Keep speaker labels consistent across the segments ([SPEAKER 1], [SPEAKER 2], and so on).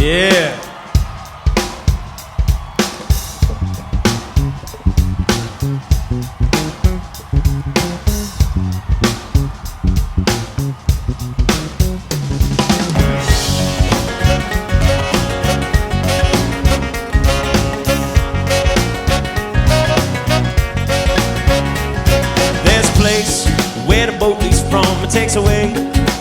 [SPEAKER 1] Yeah. There's a place where the boat leaves from. It takes away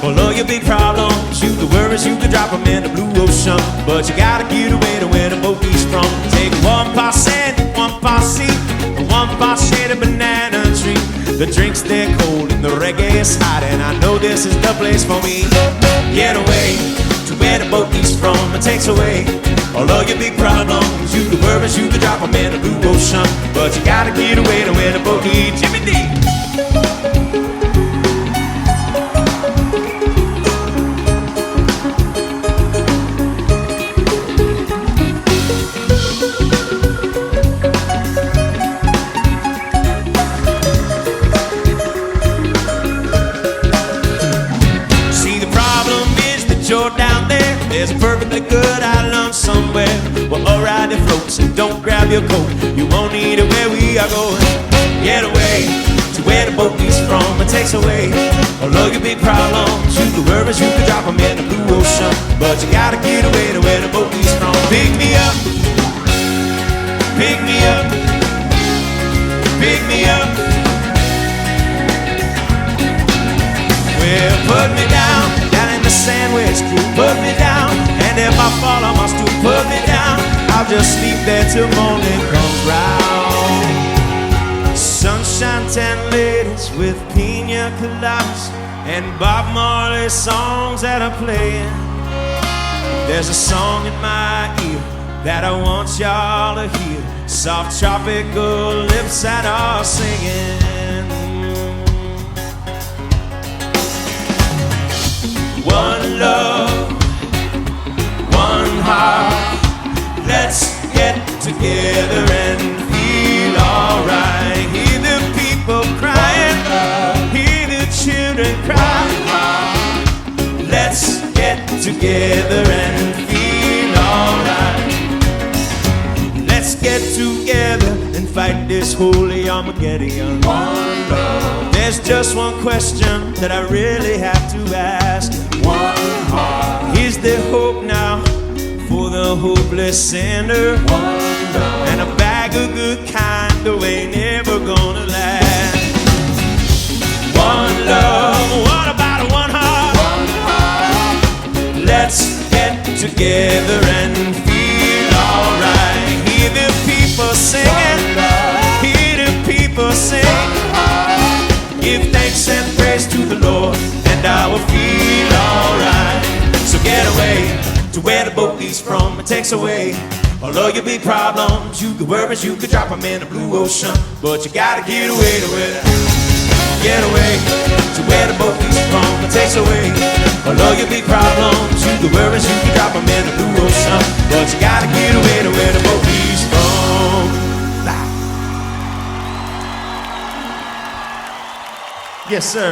[SPEAKER 1] all of your big problems. You could worries, you could drop them in the blue ocean, but you gotta get away to where the boat leaves from. Take one posse, one posse, one posse to Banana Tree. The drinks they're cold and the reggae is hot, and I know this is the place for me. Get away to where the boat leaves from. It takes away all of your big problems. You could worries, you could drop them in the blue ocean, but you gotta get away to where the boat leaves. Jimmy D. You're down there, there's a perfectly good island somewhere where alright it floats, and don't grab your coat, you won't need it where we are going. Get away to where the boat leaves from. It takes away all of your big problems. You could worries, you could drop them in the blue ocean, but you gotta get away to where the boat leaves from. Pick me up, pick me up, pick me up. Well, put me down in the sandwich crew, put me down, and if I fall I must do put me down. I'll just sleep there till morning comes round. Sunshine tan ladies with pina coladas and Bob Marley songs that are playing. There's a song in my ear that I want y'all to hear, soft tropical lips that are singing. One love, one heart, let's get together and feel alright. Hear the people crying, hear the children cry. Let's get together and feel alright. Let's get together and fight this holy Armageddon. One love. There's just one question that I really have to ask. One heart. Is there hope now for the hopeless sinner? One love. And a bag of good kind, though ain't never gonna last. One love, what about a one heart? One heart. Let's get together and feel alright. Hear the people singing, hear the people sing. Give thanks and praise to the Lord, and I will feel alright. So get away to where the boat leaves from. It takes away all of your big problems. You could worries, you could drop them in the blue ocean, but you gotta get away to where. Get away to where the boat leaves from. It takes away all of your big problems. You could worries, you could drop them in the blue ocean, but you gotta get away to where the boat leaves from. Yes, sir.